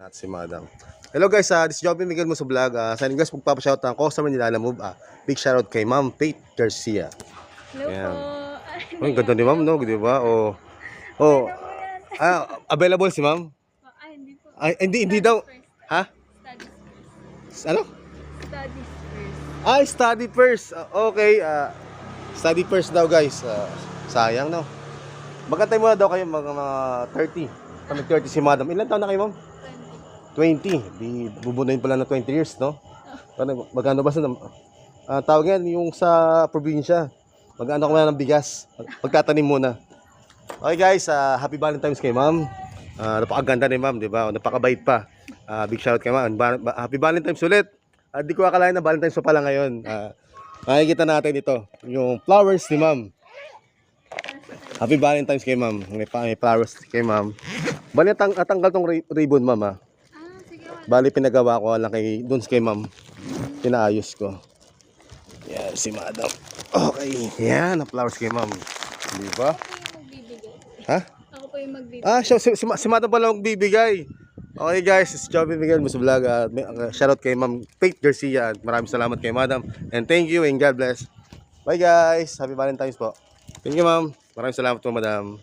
At si Madam. Hello guys, this is Jobby Miguel mo sa vlog. Sa inyo guys, magpapashout ang customer nila na move. Big shoutout kay Ma'am Faith Garcia. Hello Ayan. po. Ang ganda ni Ma'am, no? Di ba? Available si Ma'am? Hindi po. Hindi daw. First. Ha? Studies first. Ano? Studies first. Study first. Okay. Study first daw guys. Sayang, no? Magkantay muna daw kayo mga 30. Kami 30 si Madam. Ilan taon na kayo, Ma'am? 20. Di bubunuin pala na 20 years, no? Magkano ba sa tawag yan yung sa probinsya? Magkano ko na ng bigas? Magtatanim muna. Okay guys, happy Valentine's kay Ma'am. Napakaganda ni Ma'am, di ba? Napakabait pa. Big shout kay Ma'am. Happy Valentine's ulit. Di ko akalain na Valentine's pa pala ngayon. Makikita natin ito, yung flowers ni Ma'am. Happy Valentine's kay Ma'am. May flowers kay Ma'am. Bali tanggal tong ribbon, Ma'am. Sige. Bali pinagawa ko lang doon kay Ma'am. Pinaayos ko. Yan si Madam. Okay. Yan, flowers kay Ma'am. Di ba? Ha? Ako po yung magbibigay. Si Madam pala magbibigay. Okay guys, it's Jobby Miguel mo sa vlog. Shoutout kay Ma'am Faith Garcia. Maraming salamat kay Madam. And thank you and God bless. Bye guys. Happy Valentine's po. Thank you Ma'am. Maraming salamat po Madam.